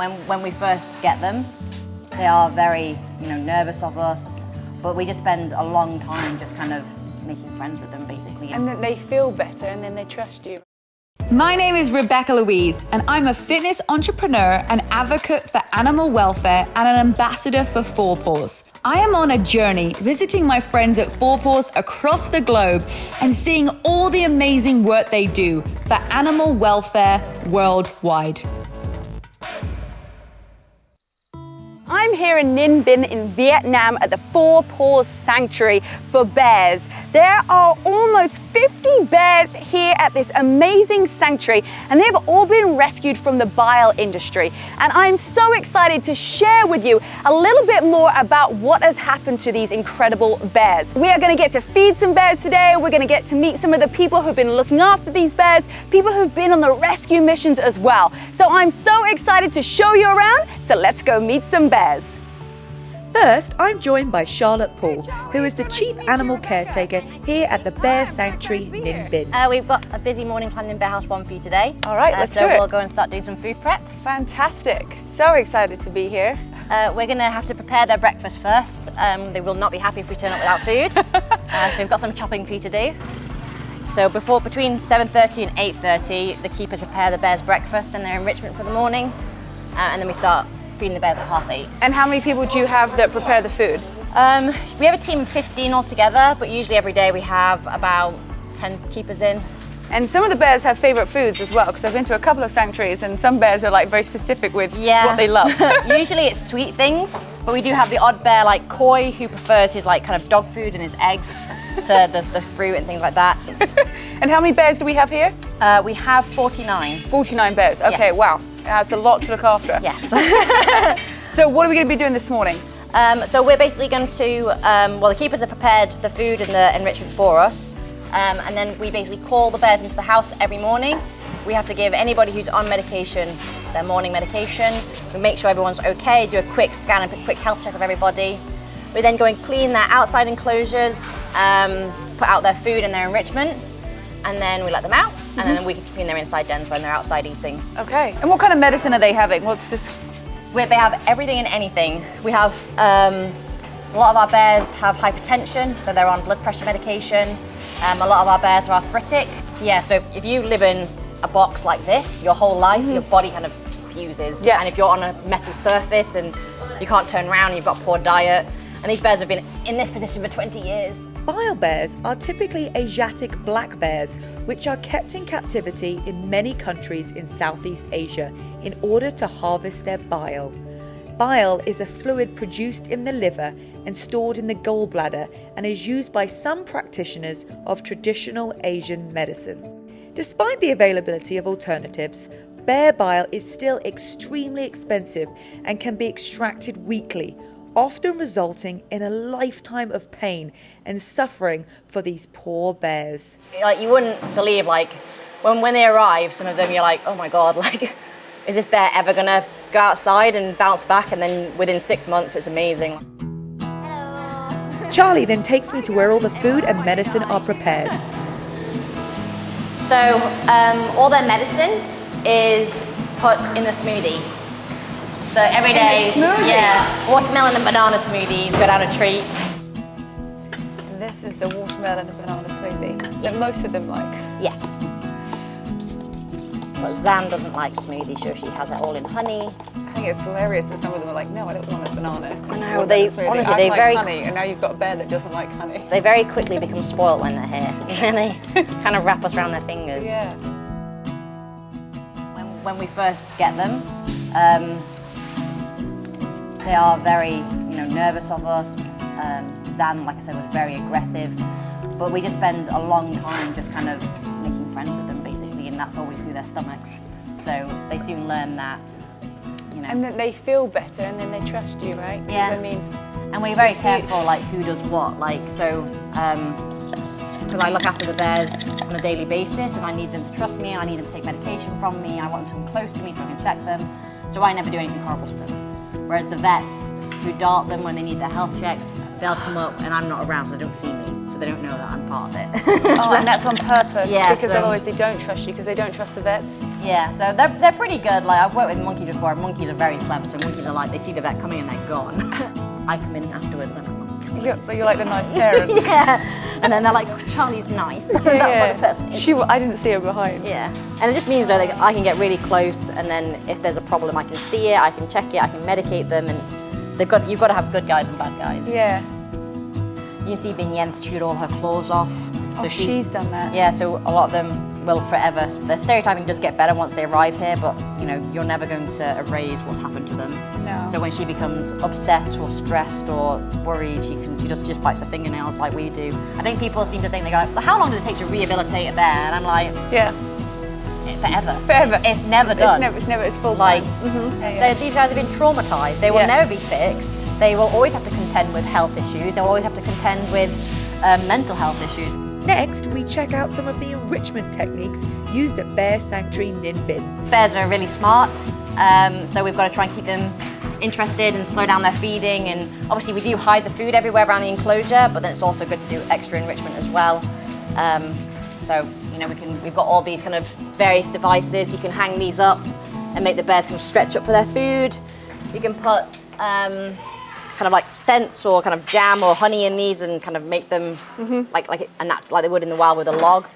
When we first get them, they are very, nervous of us, but we just spend a long time just kind of making friends with them, basically. And then they feel better, and then they trust you. My name is Rebecca-Louise, and I'm a fitness entrepreneur, an advocate for animal welfare, and an ambassador for Four Paws. I am on a journey visiting my friends at Four Paws across the globe and seeing all the amazing work they do for animal welfare worldwide. I'm here in Ninh Binh in Vietnam at the Four Paws Sanctuary for bears. There are almost 50 bears here at this amazing sanctuary, and they've all been rescued from the bile industry. And I'm so excited to share with you a little bit more about what has happened to these incredible bears. We are going to get to feed some bears today. We're going to get to meet some of the people who've been looking after these bears, people who've been on the rescue missions as well. So I'm so excited to show you around. So let's go meet some bears. First, I'm joined by Charlotte Paul, who is the Chief Animal Caretaker here at the Bear Sanctuary, Ninh Binh. We've got a busy morning planned in Bear House 1 for you today. All right, let's do it. So we'll go and start doing some food prep. Fantastic. So excited to be here. We're going to have to prepare their breakfast first. They will not be happy if we turn up without food. So we've got some chopping for you to do. So between 7:30 and 8:30, the keepers prepare the bears' breakfast and their enrichment for the morning. And then we start feeding the bears at 8:30. And how many people do you have that prepare the food? We have a team of 15 altogether, but usually every day we have about 10 keepers in. And some of the bears have favorite foods as well, because I've been to a couple of sanctuaries and some bears are like very specific with what they love. Usually it's sweet things, but we do have the odd bear like Koi who prefers his like kind of dog food and his eggs to the fruit and things like that. And how many bears do we have here? We have 49. 49 bears. Okay, Yes. wow. That's a lot to look after. Yes. So what are we going to be doing this morning? So we're basically going to, the keepers have prepared the food and the enrichment for us. And then we basically call the bears into the house every morning. We have to give anybody who's on medication their morning medication. We make sure everyone's okay, do a quick scan and a quick health check of everybody. We then go and clean their outside enclosures, put out their food and their enrichment, and then we let them out. And then we can clean their inside dens when they're outside eating. Okay. And what kind of medicine are they having? What's this? They have everything and anything. We have, a lot of our bears have hypertension, so they're on blood pressure medication. A lot of our bears are arthritic. Yeah, so if you live in a box like this your whole life, your body kind of fuses. Yeah. And if you're on a metal surface and you can't turn around, you've got poor diet. And these bears have been in this position for 20 years. Bile bears are typically Asiatic black bears, which are kept in captivity in many countries in Southeast Asia in order to harvest their bile. Bile is a fluid produced in the liver and stored in the gallbladder and is used by some practitioners of traditional Asian medicine. Despite the availability of alternatives, bear bile is still extremely expensive and can be extracted weekly, often resulting in a lifetime of pain and suffering for these poor bears. Like, you wouldn't believe, like, when they arrive, some of them you're like, oh my God, like, is this bear ever gonna go outside and bounce back? And then within 6 months, it's amazing. Charlie then takes me to where all the food and medicine are prepared. So all their medicine is put in a smoothie. So every day, watermelon and banana smoothies, go down a treat. This is the watermelon and banana smoothie that most of them like. Yes. But Zan doesn't like smoothies, so she has it all in honey. I think it's hilarious that some of them are like, no, I don't want a banana. I know, they honestly, I like honey, and now you've got a bear that doesn't like honey. They very quickly become spoiled when they're here. And they kind of wrap us around their fingers. Yeah. When we first get them, they are very, nervous of us. Zan, like I said, was very aggressive. But we just spend a long time just kind of making friends with them, basically, and that's always through their stomachs. So they soon learn that, And then they feel better, and then they trust you, right? Yeah. I mean, and we're very careful, like, who does what. Like, so, because I look after the bears on a daily basis, and I need them to trust me, I need them to take medication from me, I want them to come close to me so I can check them. So I never do anything horrible to them. Whereas the vets who dart them when they need their health checks, they'll come up and I'm not around, so they don't see me. So they don't know that I'm part of it. and that's on purpose, Yeah, because otherwise they don't trust you, because they don't trust the vets. Yeah, so they're pretty good. Like, I've worked with monkeys before, and monkeys are very clever. So monkeys are like, they see the vet coming and they're gone. I come in afterwards and I'm like, so you're like the nice parent. yeah. And then they're like, oh, Charlie's nice. That's what the person is. I didn't see her behind. Yeah. And it just means though that I can get really close, and then if there's a problem, I can see it, I can check it, I can medicate them, and you've got to have good guys and bad guys. Yeah. You can see Duyen's chewed all her claws off. So she's done that. Yeah, so a lot of them will forever. The stereotyping does get better once they arrive here, but you know, you're never going to erase what's happened to them. No. So when she becomes upset or stressed or worried, she just bites her fingernails like we do. I think people seem to think, they go, how long does it take to rehabilitate a bear? And I'm like, yeah. Forever. Forever. It's never done. It's full like, time. These guys have been traumatized. They will never be fixed. They will always have to contend with health issues. They will always have to contend with mental health issues. Next, we check out some of the enrichment techniques used at Bear Sanctuary Ninh Binh. Bears are really smart, so we've got to try and keep them interested and slow down their feeding. And obviously we do hide the food everywhere around the enclosure, but then it's also good to do extra enrichment as well. So you know, we've got all these kind of various devices. You can hang these up and make the bears kind of stretch up for their food. You can put kind of like scents or kind of jam or honey in these and kind of make them like they would in the wild with a log.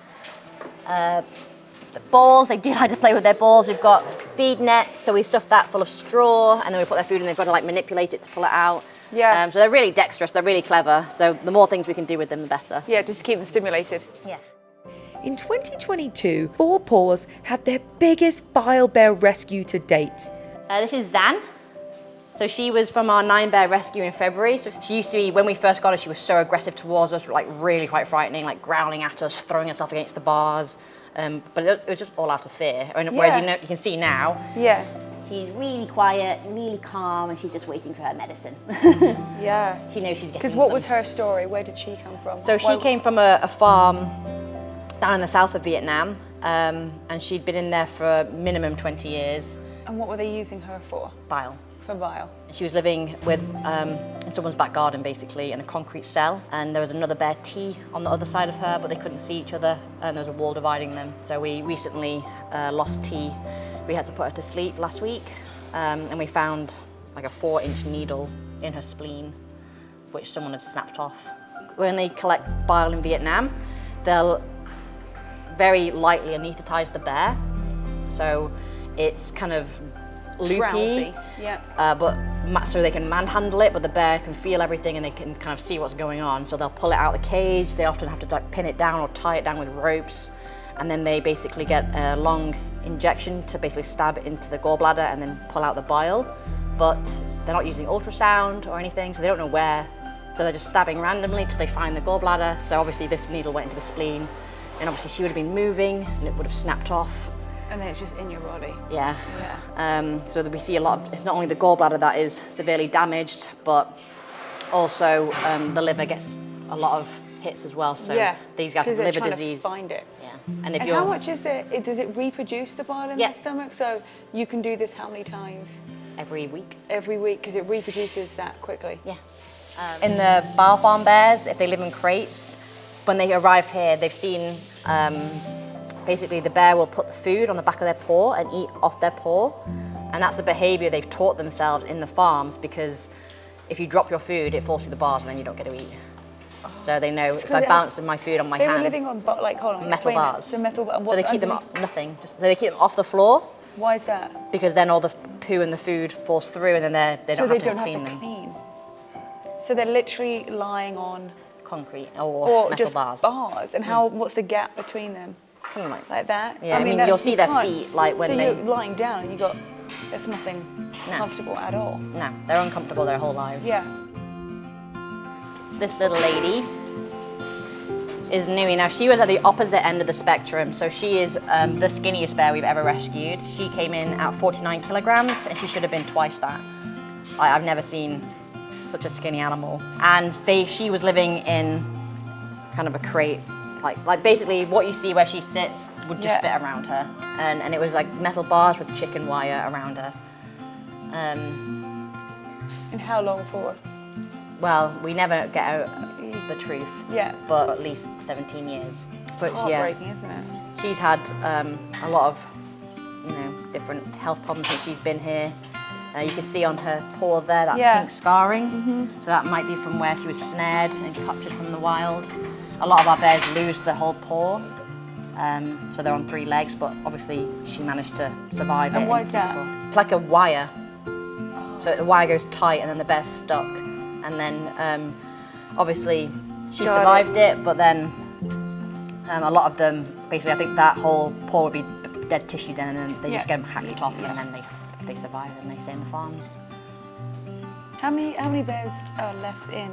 The balls, they do like to play with their balls. We've got feed nets, so we stuff that full of straw, and then we put their food in. They've got to like manipulate it to pull it out. Yeah. So they're really dexterous. They're really clever. So the more things we can do with them, the better. Yeah, just to keep them stimulated. Yeah. In 2022, Four Paws had their biggest Bile bear rescue to date. This is Zan. So she was from our 9-bear rescue in February. So she used to be, when we first got her, she was so aggressive towards us, like really quite frightening, like growling at us, throwing herself against the bars. But it was just all out of fear. Whereas you can see now, she's really quiet, really calm, and she's just waiting for her medicine. Yeah. She knows she's getting Because what was her story? Where did she come from? So she came from a farm down in the south of Vietnam, and she'd been in there for minimum 20 years. And what were they using her for? Bile. For bile. She was living with in someone's back garden, basically, in a concrete cell, and there was another bear T on the other side of her, but they couldn't see each other, and there was a wall dividing them. So we recently lost T. We had to put her to sleep last week, and we found like a 4-inch needle in her spleen, which someone had snapped off. When they collect bile in Vietnam, they'll very lightly anesthetize the bear, so it's kind of loopy. Drowsy. Yeah. So they can manhandle it, but the bear can feel everything and they can kind of see what's going on. So they'll pull it out of the cage. They often have to like pin it down or tie it down with ropes, and then they basically get a long injection to basically stab it into the gallbladder and then pull out the bile. But they're not using ultrasound or anything, so they don't know where. So they're just stabbing randomly until they find the gallbladder. So obviously this needle went into the spleen, and obviously she would have been moving and it would have snapped off. And then it's just in your body. Yeah. So that we see a lot of, it's not only the gallbladder that is severely damaged, but also the liver gets a lot of hits as well. So these guys have liver disease. To find it. Yeah. And how much is there? Does it reproduce the bile in the stomach? So you can do this how many times? Every week. Every week, because it reproduces that quickly. Yeah. In the bile farm bears, if they live in crates, when they arrive here, they've seen basically the bear will put the food on the back of their paw and eat off their paw. And that's a behavior they've taught themselves in the farms, because if you drop your food, it falls through the bars and then you don't get to eat. So they know if I balance my food on my hand. They were living on, like, hold on, metal bars. So metal bars. So they keep them nothing. So they keep them off the floor. Why is that? Because then all the poo and the food falls through, and then they don't have to clean them. So they're literally lying on concrete or metal just bars. And what's the gap between them? Kind of like that? Yeah, I mean you'll see their feet like when you're lying down and there's nothing comfortable at all. No, they're uncomfortable their whole lives. Yeah. This little lady is Nui. Now she was at the opposite end of the spectrum, so she is the skinniest bear we've ever rescued. She came in at 49 kilograms and she should have been twice that. I've never seen such a skinny animal. And she was living in kind of a crate, like basically what you see where she sits would just fit around her. And it was like metal bars with chicken wire around her. And how long for? Well, we never get out the truth. Yeah. But at least 17 years. But heartbreaking, isn't it? She's had a lot of different health problems since she's been here. You can see on her paw there that Yeah. pink scarring. So that might be from where she was snared and captured from the wild. A lot of our bears lose the whole paw, so they're on 3 legs, but obviously she managed to survive it. And why is that? It's like a wire. So the wire goes tight and then the bear's stuck. And then obviously she survived it, but then a lot of them, basically I think that whole paw would be dead tissue then, and then they just get them hacked off, and then if they survive, then they stay in the farms. How many bears are left in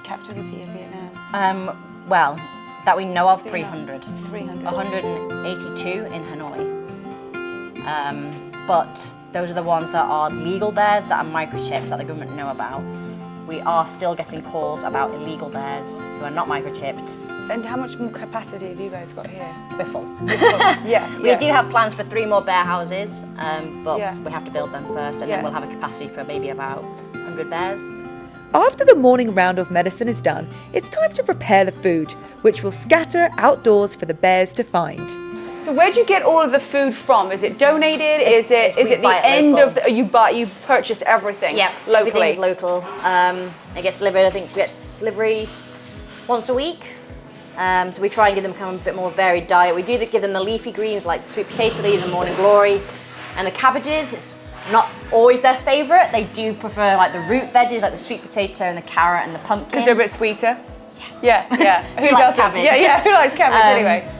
captivity in Vietnam? Well, that we know of, 300. 300. 182 in Hanoi. But those are the ones that are legal bears that are microchipped that the government know about. We are still getting calls about illegal bears who are not microchipped. And how much more capacity have you guys got here? We're full. Yeah. We do have plans for 3 more bear houses, but Yeah. we have to build them first, and then we'll have a capacity for maybe about 100 bears. After the morning round of medicine is done, it's time to prepare the food, which we'll scatter outdoors for the bears to find. So where do you get all of the food from? Is it donated? Is it we the buy it end local. of the, you purchase everything? Yeah, locally. everything's local. It gets delivered. I think we get delivery once a week. So we try and give them kind of a bit more varied diet. We do give them the leafy greens like sweet potato leaves and morning glory, and the cabbages. It's not always their favourite. They do prefer like the root veggies, like the sweet potato and the carrot and the pumpkin. Because they're a bit sweeter. Yeah. Who likes doesn't? cabbage? Yeah. Who likes cabbage anyway?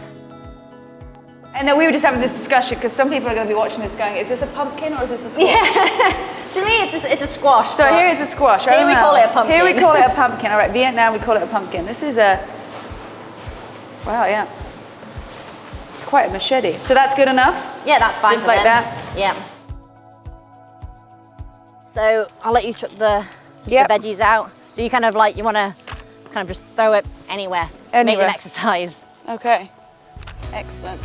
And then we were just having this discussion because some people are going to be watching this going, is this a pumpkin or is this a squash? Yeah. To me, it's a squash. So here it's a squash. Here we call it a pumpkin. Here we call it a pumpkin. All right, Vietnam we call it a pumpkin. This is a, wow, yeah. It's quite a machete. So that's good enough? Yeah, that's fine. Just for like them. that? Yeah. So I'll let you chuck the veggies out. So you kind of like, you want to kind of just throw it anywhere. Make them exercise. Okay. Excellent.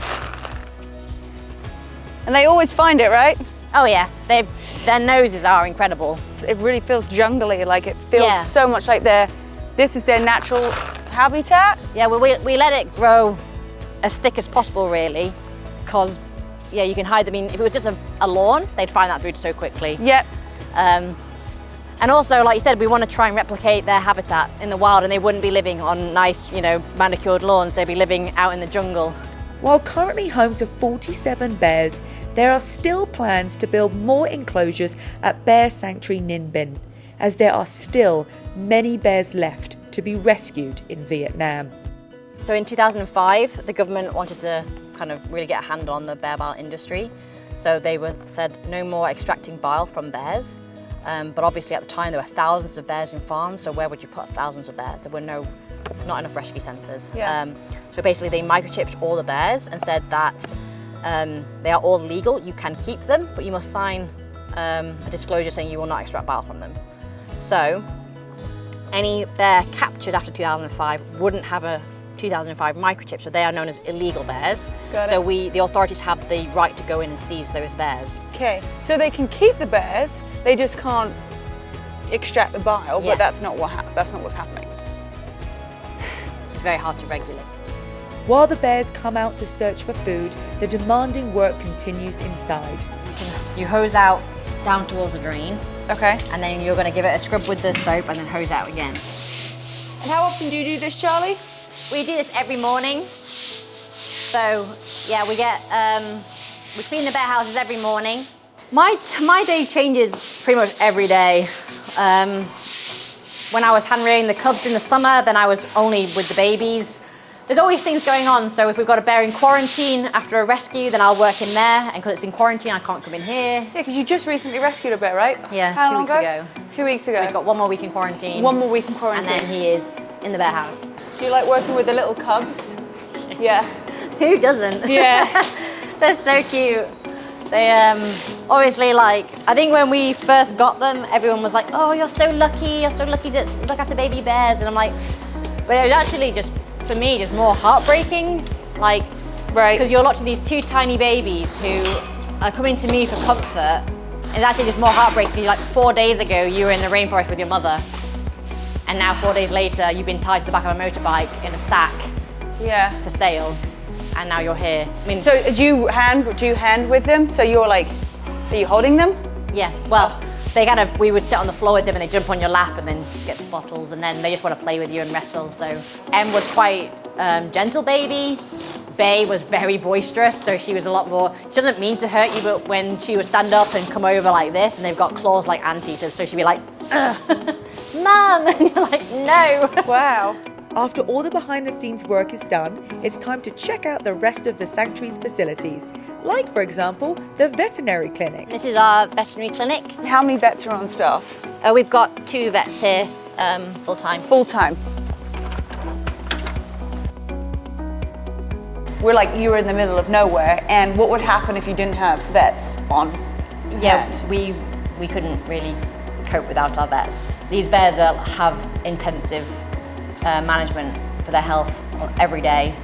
And they always find it, right? Oh yeah, their noses are incredible. It really feels jungly, like it feels so much like this is their natural habitat. Yeah, well, we let it grow as thick as possible, really, because you can hide them. I mean, if it was just a lawn, they'd find that food so quickly. Yep. And also, like you said, we want to try and replicate their habitat in the wild, and they wouldn't be living on nice, manicured lawns. They'd be living out in the jungle. While currently home to 47 bears, there are still plans to build more enclosures at Bear Sanctuary Ninh Binh, as there are still many bears left to be rescued in Vietnam. So in 2005, the government wanted to kind of really get a handle on the bear bile industry. So they said no more extracting bile from bears. But obviously at the time there were thousands of bears in farms, so where would you put thousands of bears? There were not enough rescue centres. Yeah. So basically they microchipped all the bears and said that they are all legal, you can keep them, but you must sign a disclosure saying you will not extract bile from them. So any bear captured after 2005 wouldn't have a 2005 microchip, so they are known as illegal bears. So the authorities have the right to go in and seize those bears. Okay, so they can keep the bears, they just can't extract the bile, but that's not what's happening. It's very hard to regulate. While the bears come out to search for food, the demanding work continues inside. You hose out down towards the drain. Okay. And then you're going to give it a scrub with the soap and then hose out again. And how often do you do this, Charlie? We do this every morning. So yeah, we clean the bear houses every morning. My day changes pretty much every day. When I was hand rearing the cubs in the summer, then I was only with the babies. There's always things going on, so if we've got a bear in quarantine after a rescue, then I'll work in there, and because it's in quarantine, I can't come in here. Yeah, because you just recently rescued a bear, right? Yeah, How 2 long weeks ago. 2 weeks ago. He's got 1 more week in quarantine. 1 more week in quarantine. And then he is in the bear house. Do you like working with the little cubs? Yeah. Who doesn't? Yeah. They're so cute. They obviously, like, I think when we first got them, everyone was like, oh, you're so lucky to look after baby bears. And I'm like, but it was actually just, for me, just more heartbreaking. Like, right. Because you're watching these 2 tiny babies who are coming to me for comfort. It's actually just more heartbreaking. Like 4 days ago, you were in the rainforest with your mother. And now 4 days later, you've been tied to the back of a motorbike in a sack for sale. and now you're here. I mean, So do you hand with them? So you're like, are you holding them? yeah, well, we would sit on the floor with them and they jump on your lap and then get the bottles, and then they just want to play with you and wrestle. So Em was quite gentle baby. Bay was very boisterous, so she was a lot more, she doesn't mean to hurt you, but when she would stand up and come over like this, and they've got claws like anteaters, so she'd be like, Mum, and you're like, no. Wow. After all the behind the scenes work is done, it's time to check out the rest of the sanctuary's facilities, like for example, the veterinary clinic. This is our veterinary clinic. How many vets are on staff? We've got 2 vets here, full-time. Full-time. We're like, you were in the middle of nowhere, and what would happen if you didn't have vets on hand? We couldn't really cope without our vets. These bears have intensive management for their health every day.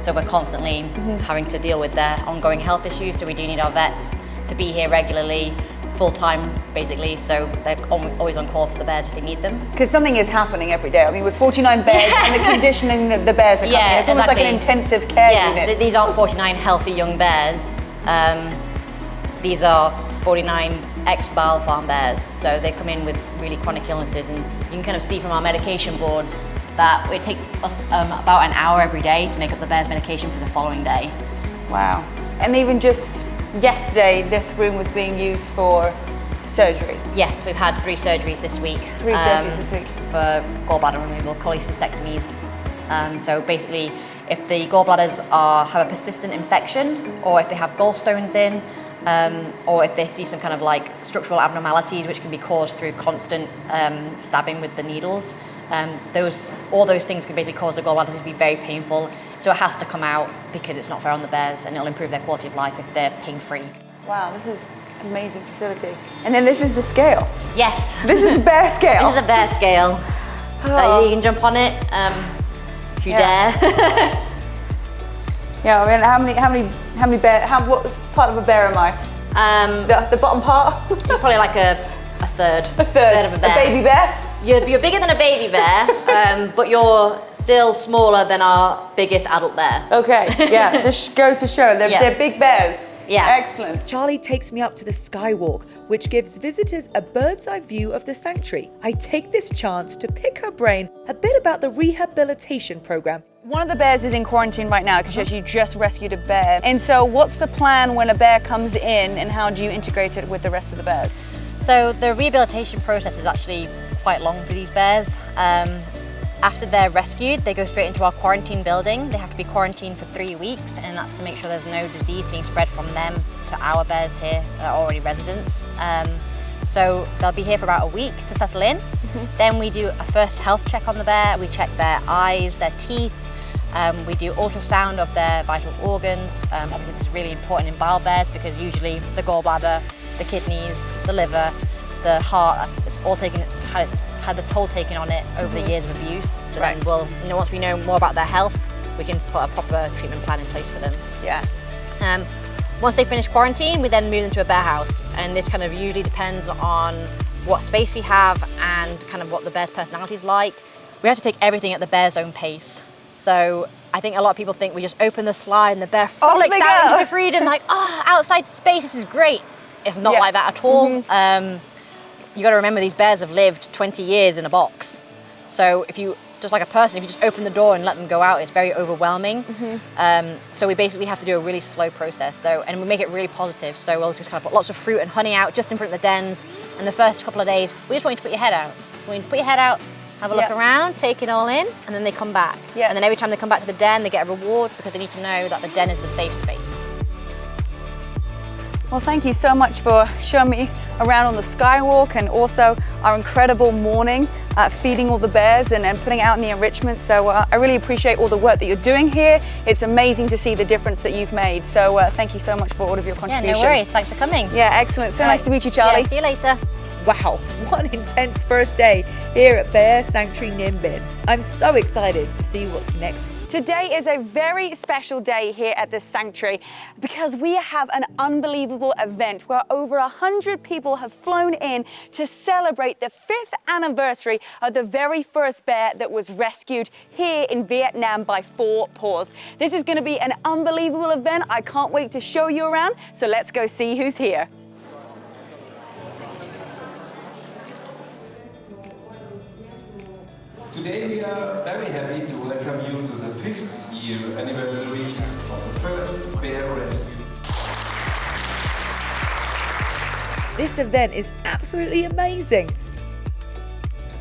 So we're constantly having to deal with their ongoing health issues. So we do need our vets to be here regularly, full-time basically. So they're always on call for the bears if they need them. Because something is happening every day. I mean, with 49 bears and the conditioning that the bears are coming in, it's almost like an intensive care unit. These aren't 49 healthy young bears. These are 49 ex-Bile farm bears. So they come in with really chronic illnesses, and you can kind of see from our medication boards that it takes us about an hour every day to make up the bear's medication for the following day. Wow. And even just yesterday, this room was being used for surgery. Yes, we've had 3 surgeries this week. 3 surgeries this week. For gallbladder removal, cholecystectomies. So basically, if the gallbladders have a persistent infection, or if they have gallstones in, or if they see some kind of like structural abnormalities which can be caused through constant stabbing with the needles, all those things can basically cause the gallbladder to be very painful. So it has to come out because it's not fair on the bears, and it'll improve their quality of life if they're pain-free. Wow, this is an amazing facility. And then this is the scale. Yes. This is bear scale. This is a bear scale. You can jump on it if you dare. Yeah, I mean, how many bear? What part of a bear am I? The bottom part. You're probably like a third. A third of a bear. A baby bear. You're bigger than a baby bear, but you're still smaller than our biggest adult bear. Okay. Yeah. This goes to show they're big bears. Yeah. Excellent. Charlie takes me up to the skywalk, which gives visitors a bird's eye view of the sanctuary. I take this chance to pick her brain a bit about the rehabilitation program. One of the bears is in quarantine right now because she just rescued a bear. And so what's the plan when a bear comes in, and how do you integrate it with the rest of the bears? So the rehabilitation process is actually quite long for these bears. After they're rescued, they go straight into our quarantine building. They have to be quarantined for 3 weeks, and that's to make sure there's no disease being spread from them to our bears here that are already residents. So they'll be here for about a week to settle in. Then we do a first health check on the bear. We check their eyes, their teeth. We do ultrasound of their vital organs. Obviously this is really important in Bile bears because usually the gallbladder, the kidneys, the liver, the heart, it's all had the toll taken on it over the years of abuse. So then once we know more about their health, we can put a proper treatment plan in place for them. Yeah. Once they finish quarantine, we then move them to a bear house. And this kind of usually depends on what space we have and kind of what the bear's personality is like. We have to take everything at the bear's own pace. So I think a lot of people think we just open the slide and the bear frolics out into freedom, like, outside space, this is great. It's not like that at all. You got to remember these bears have lived 20 years in a box. So if you, just like a person, if you just open the door and let them go out, it's very overwhelming. So we basically have to do a really slow process. And we make it really positive. So we'll just kind of put lots of fruit and honey out just in front of the dens. And the first couple of days, we just want you to put your head out. We want you to put your head out, have a look around, take it all in, and then they come back. And then every time they come back to the den, they get a reward because they need to know that the den is the safe space. Well, thank you so much for showing me around on the skywalk, and also our incredible morning feeding all the bears and putting out in the enrichment. So I really appreciate all the work that you're doing here. It's amazing to see the difference that you've made. So thank you so much for all of your contribution. Yeah, no worries. Thanks for coming. Yeah, excellent. So nice to meet you, Charlie. Yeah, see you later. Wow, one intense first day here at Bear Sanctuary Ninh Binh. I'm so excited to see what's next. Today is a very special day here at this sanctuary because we have an unbelievable event where over 100 people have flown in to celebrate the 5th anniversary of the very first bear that was rescued here in Vietnam by Four Paws. This is going to be an unbelievable event. I can't wait to show you around, so let's go see who's here. Today we are very happy to welcome you to the 5th year anniversary of the first bear rescue. This event is absolutely amazing.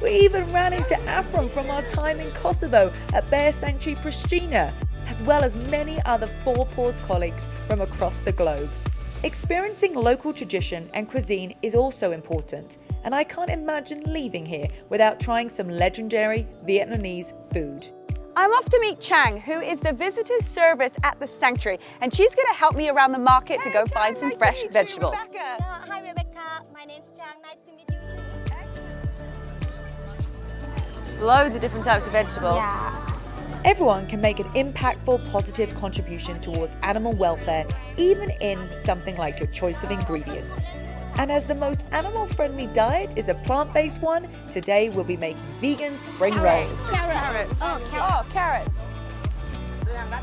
We even ran into Afron from our time in Kosovo at Bear Sanctuary Pristina, as well as many other Four Paws colleagues from across the globe. Experiencing local tradition and cuisine is also important, and I can't imagine leaving here without trying some legendary Vietnamese food. I'm off to meet Chang, who is the visitor service at the sanctuary, and she's going to help me around the market to go find some fresh vegetables. Hi Rebecca, my name's Chang, nice to meet you. Loads of different types of vegetables. Yeah. Everyone can make an impactful, positive contribution towards animal welfare, even in something like your choice of ingredients. And as the most animal-friendly diet is a plant-based one, today we'll be making vegan spring rolls. Carrot. Oh, carrot. Oh, carrots.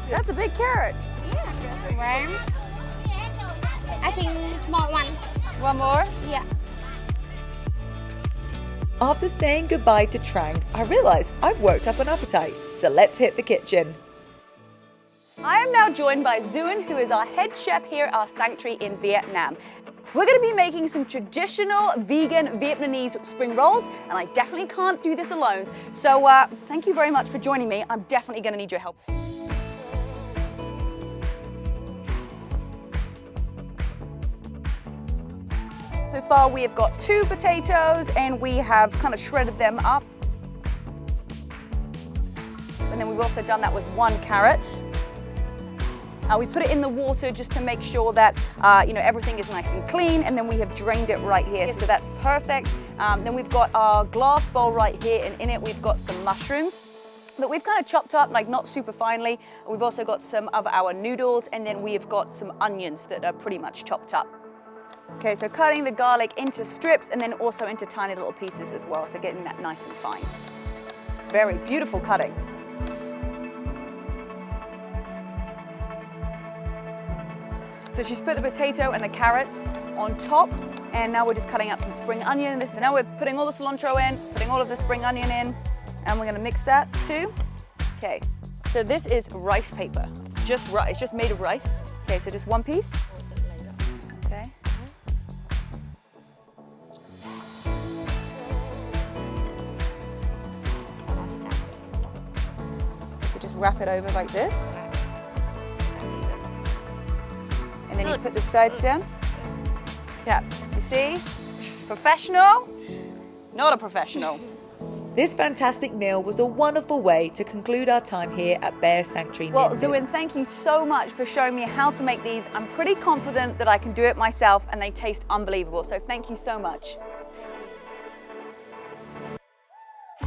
That's a big carrot. Yeah. I think small one. One more? Yeah. After saying goodbye to Trang, I realized I've worked up an appetite, so let's hit the kitchen. I am now joined by Duyen, who is our head chef here at our sanctuary in Vietnam. We're going to be making some traditional vegan Vietnamese spring rolls, and I definitely can't do this alone. So thank you very much for joining me. I'm definitely going to need your help. So far we have got 2 potatoes and we have kind of shredded them up. And then we've also done that with 1 carrot. We put it in the water just to make sure that everything is nice and clean, and then we have drained it right here, so that's perfect. Then we've got our glass bowl right here, and in it we've got some mushrooms that we've kind of chopped up, like not super finely. We've also got some of our noodles, and then we've got some onions that are pretty much chopped up. Okay, so cutting the garlic into strips and then also into tiny little pieces as well, so getting that nice and fine. Very beautiful cutting. So she's put the potato and the carrots on top, and now we're just cutting up some spring onion. Now we're putting all the cilantro in, putting all of the spring onion in, and we're gonna mix that too. Okay, so this is rice paper, just rice, it's just made of rice. Okay, so just 1 piece. Okay. So just wrap it over like this. And then you put the sides down. Yeah, you see? Professional, not a professional. This fantastic meal was a wonderful way to conclude our time here at Bear Sanctuary. Well, Duyen, thank you so much for showing me how to make these. I'm pretty confident that I can do it myself, and they taste unbelievable, so thank you so much.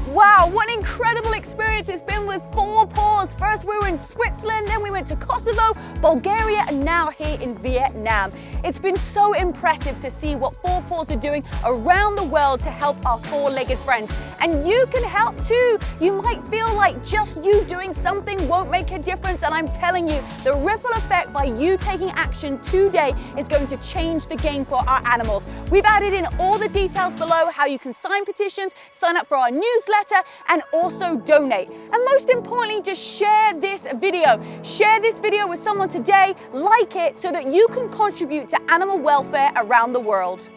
Wow, what an incredible experience it's been with Four Paws. First we were in Switzerland, then we went to Kosovo, Bulgaria, and now here in Vietnam. It's been so impressive to see what Four Paws are doing around the world to help our four-legged friends. And you can help too. You might feel like just you doing something won't make a difference, and I'm telling you, the ripple effect by you taking action today is going to change the game for our animals. We've added in all the details below, how you can sign petitions, sign up for our newsletter, and also donate. And most importantly, just share this video. Share this video with someone today, like it, so that you can contribute to animal welfare around the world.